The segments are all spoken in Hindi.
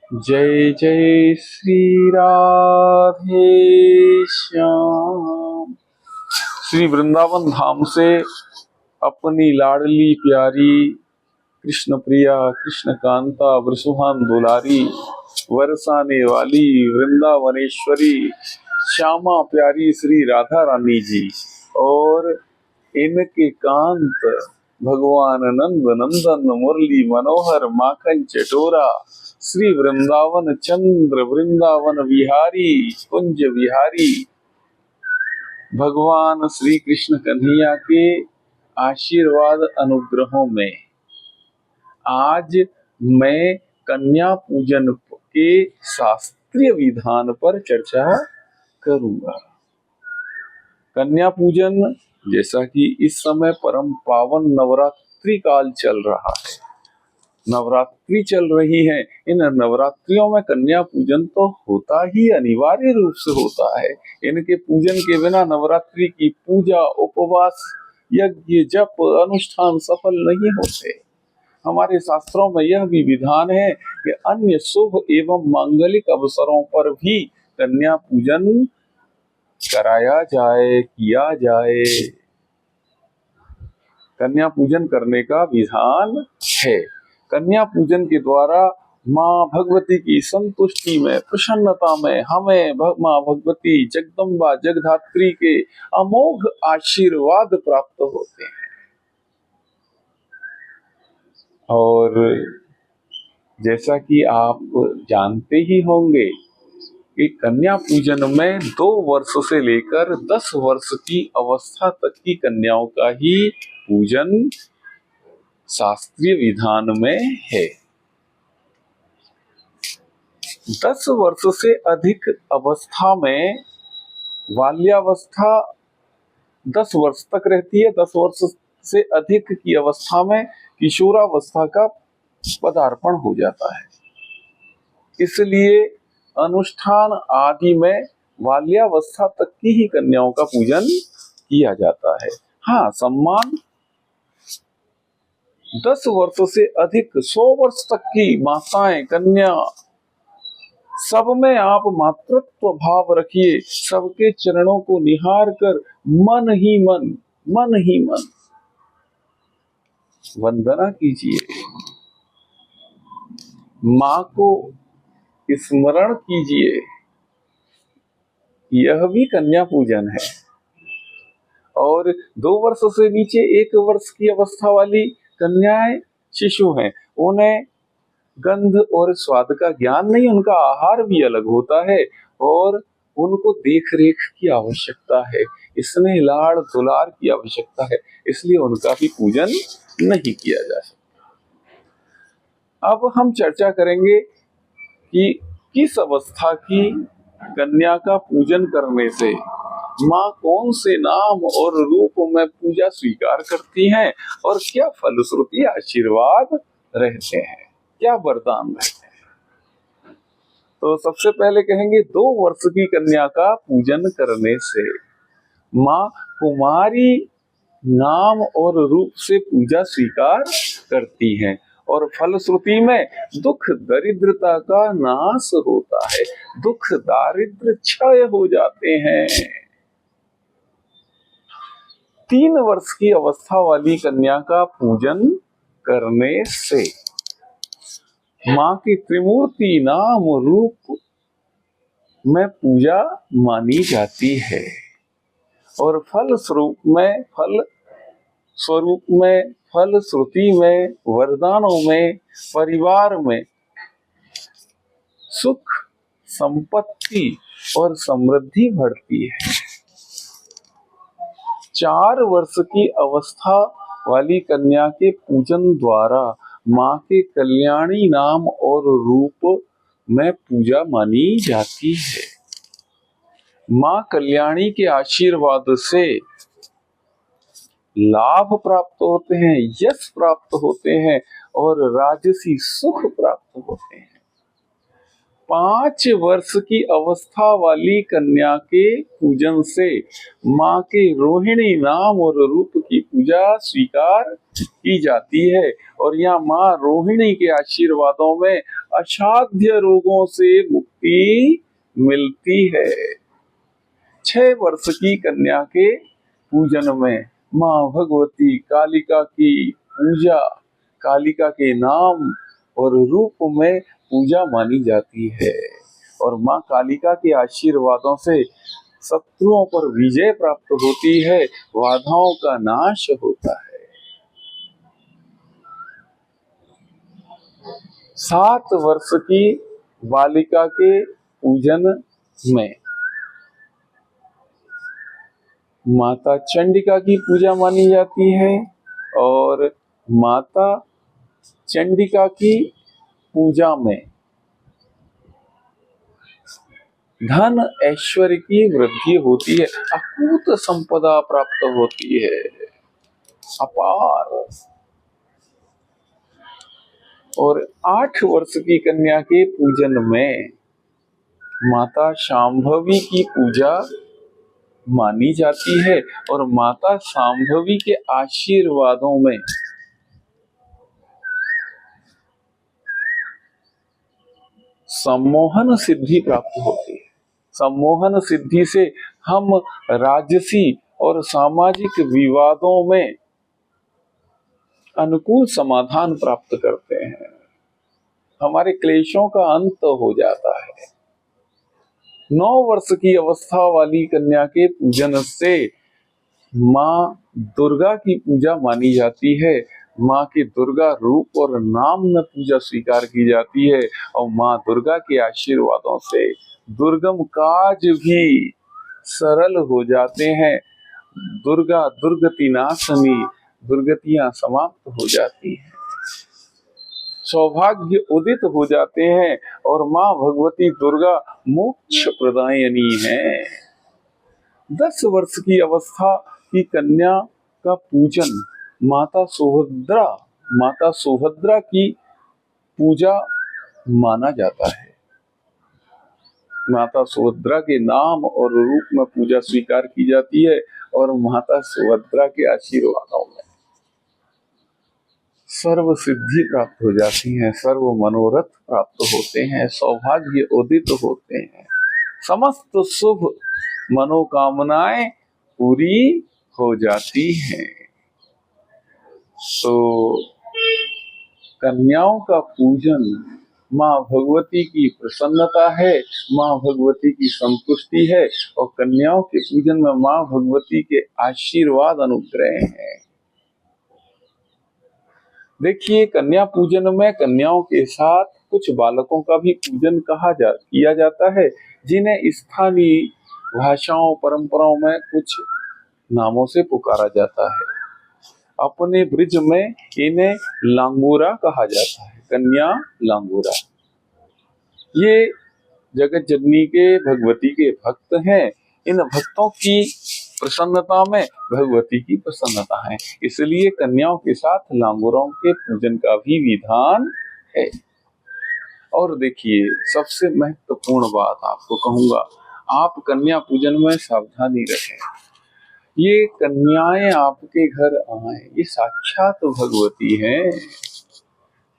जय जय श्री राधे श्याम। श्री वृंदावन धाम से अपनी लाडली प्यारी कृष्ण प्रिया कृष्ण कांता वृषभान दुलारी बरसाने वाली वृंदावनेश्वरी श्यामा प्यारी श्री राधा रानी जी और इनके कांत भगवान नंद नंदन मुरली मनोहर माखन चटोरा श्री वृंदावन चंद्र वृंदावन विहारी कुंज विहारी भगवान श्री कृष्ण कन्हैया के आशीर्वाद अनुग्रहों में आज मैं कन्या पूजन के शास्त्रीय विधान पर चर्चा करूंगा। कन्या पूजन जैसा कि इस समय परम पावन नवरात्रि काल चल रहा है, नवरात्रि चल रही है। इन नवरात्रियों में कन्या पूजन तो होता ही अनिवार्य रूप से होता है। इनके पूजन के बिना नवरात्रि की पूजा उपवास यज्ञ जप अनुष्ठान सफल नहीं होते। हमारे शास्त्रों में यह भी विधान है कि अन्य शुभ एवं मांगलिक अवसरों पर भी कन्या पूजन कराया जाए, किया जाए। कन्या पूजन करने का विधान है। कन्या पूजन के द्वारा माँ भगवती की संतुष्टि में प्रसन्नता में हमें माँ भगवती जगदम्बा जगधात्री के अमोघ आशीर्वाद प्राप्त होते हैं। और जैसा कि आप जानते ही होंगे कि कन्या पूजन में 2 वर्ष से लेकर 10 वर्ष की अवस्था तक की कन्याओं का ही पूजन शास्त्रीय विधान में है। 10 वर्ष से अधिक अवस्था में बाल्यावस्था 10 वर्ष तक रहती है। 10 वर्ष से अधिक की अवस्था में किशोरावस्था का पदार्पण हो जाता है। इसलिए अनुष्ठान आदि में बाल्यावस्था तक की ही कन्याओं का पूजन किया जाता है। हाँ, सम्मान 10 वर्ष से अधिक 100 वर्ष तक की माताएं कन्या सब में आप मातृत्व भाव रखिए। सबके चरणों को निहार कर मन ही मन वंदना कीजिए। माँ को स्मरण कीजिए। यह भी कन्या पूजन है। और 2 वर्ष से नीचे 1 वर्ष की अवस्था वाली कन्याएं शिशु हैं। उन्हें गंध और स्वाद का ज्ञान नहीं, उनका आहार भी अलग होता है और उनको देख रेख की आवश्यकता है, स्नेह लाड़ दुलार की आवश्यकता है। इसलिए उनका भी पूजन नहीं किया जा सकता। अब हम चर्चा करेंगे कि किस अवस्था की कन्या का पूजन करने से माँ कौन से नाम और रूप में पूजा स्वीकार करती हैं और क्या फलश्रुति आशीर्वाद रहते हैं, क्या वरदान रहते हैं। तो सबसे पहले कहेंगे 2 वर्ष की कन्या का पूजन करने से माँ कुमारी नाम और रूप से पूजा स्वीकार करती हैं और फलश्रुति में दुख दरिद्रता का नाश होता है, दुख दारिद्र क्षय हो जाते हैं। 3 वर्ष की अवस्था वाली कन्या का पूजन करने से माँ की त्रिमूर्ति नाम रूप में पूजा मानी जाती है और फल श्रुति में वरदानों में परिवार में सुख संपत्ति और समृद्धि बढ़ती है। 4 वर्ष की अवस्था वाली कन्या के पूजन द्वारा माँ के कल्याणी नाम और रूप में पूजा मानी जाती है। माँ कल्याणी के आशीर्वाद से लाभ प्राप्त होते हैं, यश प्राप्त होते हैं और राजसी सुख प्राप्त होते हैं। 5 वर्ष की अवस्था वाली कन्या के पूजन से माँ के रोहिणी नाम और रूप की पूजा स्वीकार की जाती है। और यहाँ माँ रोहिणी के आशीर्वादों में असाध्य रोगों से मुक्ति मिलती है। 6 वर्ष की कन्या के पूजन में माँ भगवती कालिका की पूजा, कालिका के नाम और रूप में पूजा मानी जाती है। और माँ कालिका के आशीर्वादों से शत्रुओं पर विजय प्राप्त होती है, बाधाओं का नाश होता है। 7 वर्ष की बालिका के पूजन में माता चंडिका की पूजा मानी जाती है। और माता चंडिका की पूजा में धन ऐश्वर्य की वृद्धि होती है, अकूत संपदा प्राप्त होती है, अपार। और 8 वर्ष की कन्या के पूजन में माता शांभवी की पूजा मानी जाती है। और माता शांभवी के आशीर्वादों में सम्मोहन सिद्धि प्राप्त होती है। सम्मोहन सिद्धि से हम राजसी और सामाजिक विवादों में अनुकूल समाधान प्राप्त करते हैं, हमारे क्लेशों का अंत हो जाता है। 9 वर्ष की अवस्था वाली कन्या के पूजन से माँ दुर्गा की पूजा मानी जाती है। माँ की दुर्गा रूप और नाम में पूजा स्वीकार की जाती है। और माँ दुर्गा के आशीर्वादों से दुर्गम काज भी सरल हो जाते हैं। दुर्गा दुर्गति नाशनी, दुर्गतियां समाप्त हो जाती हैं, सौभाग्य उदित हो जाते हैं। और माँ भगवती दुर्गा मोक्ष प्रदायनी है। 10 वर्ष की अवस्था की कन्या का पूजन माता सुभद्रा की पूजा माना जाता है। माता सुभद्रा के नाम और रूप में पूजा स्वीकार की जाती है। और माता सुभद्रा के आशीर्वादों में सर्व सिद्धि प्राप्त हो जाती है, सर्व मनोरथ प्राप्त होते हैं, सौभाग्य उदित होते हैं, समस्त शुभ मनोकामनाएं पूरी हो जाती हैं। तो कन्याओं का पूजन माँ भगवती की प्रसन्नता है, माँ भगवती की संतुष्टि है। और कन्याओं के पूजन में माँ भगवती के आशीर्वाद अनुग्रह हैं। देखिए, कन्या पूजन में कन्याओं के साथ कुछ बालकों का भी पूजन किया जाता है, जिन्हें स्थानीय भाषाओं परंपराओं में कुछ नामों से पुकारा जाता है। अपने ब्रिज में इन्हें लांगूरा कहा जाता है, कन्या लांगूरा। ये जगत जननी के भगवती के भक्त हैं। इन भक्तों की प्रसन्नता में भगवती की प्रसन्नता है, इसलिए कन्याओं के साथ लांगूरों के पूजन का भी विधान है। और देखिए, सबसे महत्वपूर्ण बात आपको कहूंगा, आप कन्या पूजन में सावधानी रखें। ये कन्याएं आपके घर आए, ये साक्षात भगवती हैं।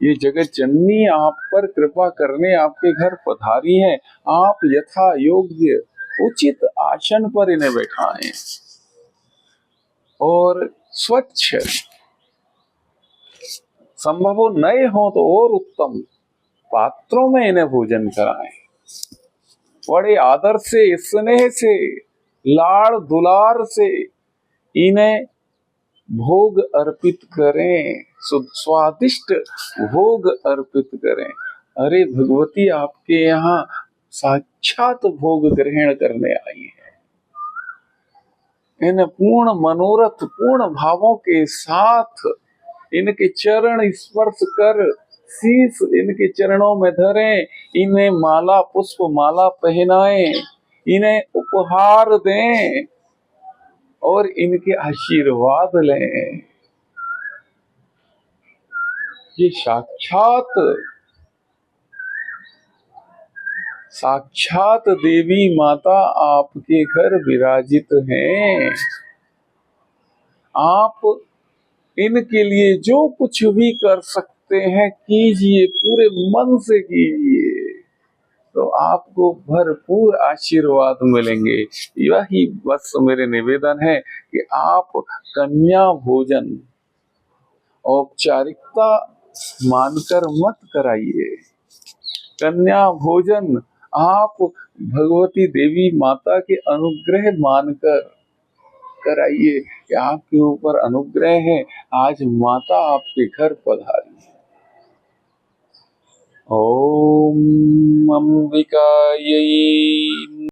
ये जगत जननी आप पर कृपा करने आपके घर पधारी हैं। आप यथा योग्य उचित आसन पर इन्हें बैठाएं और स्वच्छ, संभव हो नए हो तो और उत्तम पात्रों में इन्हें भोजन कराएं। बड़े आदर से, स्नेह से, लाड़ दुलार से इन्हें भोग अर्पित करें, स्वादिष्ट भोग अर्पित करें। अरे भगवती आपके यहाँ साक्षात भोग ग्रहण करने आई है। इन पूर्ण मनोरथ, पूर्ण भावों के साथ इनके चरण स्पर्श कर, शीश इनके चरणों में धरें, इन्हें माला पुष्प माला पहनाएं, इन्हें उपहार दें और इनके आशीर्वाद लें। ये साक्षात साक्षात देवी माता आपके घर विराजित हैं। आप इनके लिए जो कुछ भी कर सकते हैं कीजिए, पूरे मन से कीजिए, तो आपको भरपूर आशीर्वाद मिलेंगे। यही बस मेरे निवेदन है कि आप कन्या भोजन औपचारिकता मानकर मत कराइए। कन्या भोजन आप भगवती देवी माता के अनुग्रह मानकर कराइए कि आपके ऊपर अनुग्रह है, आज माता आपके घर पधारी है। ओम अंबिकायै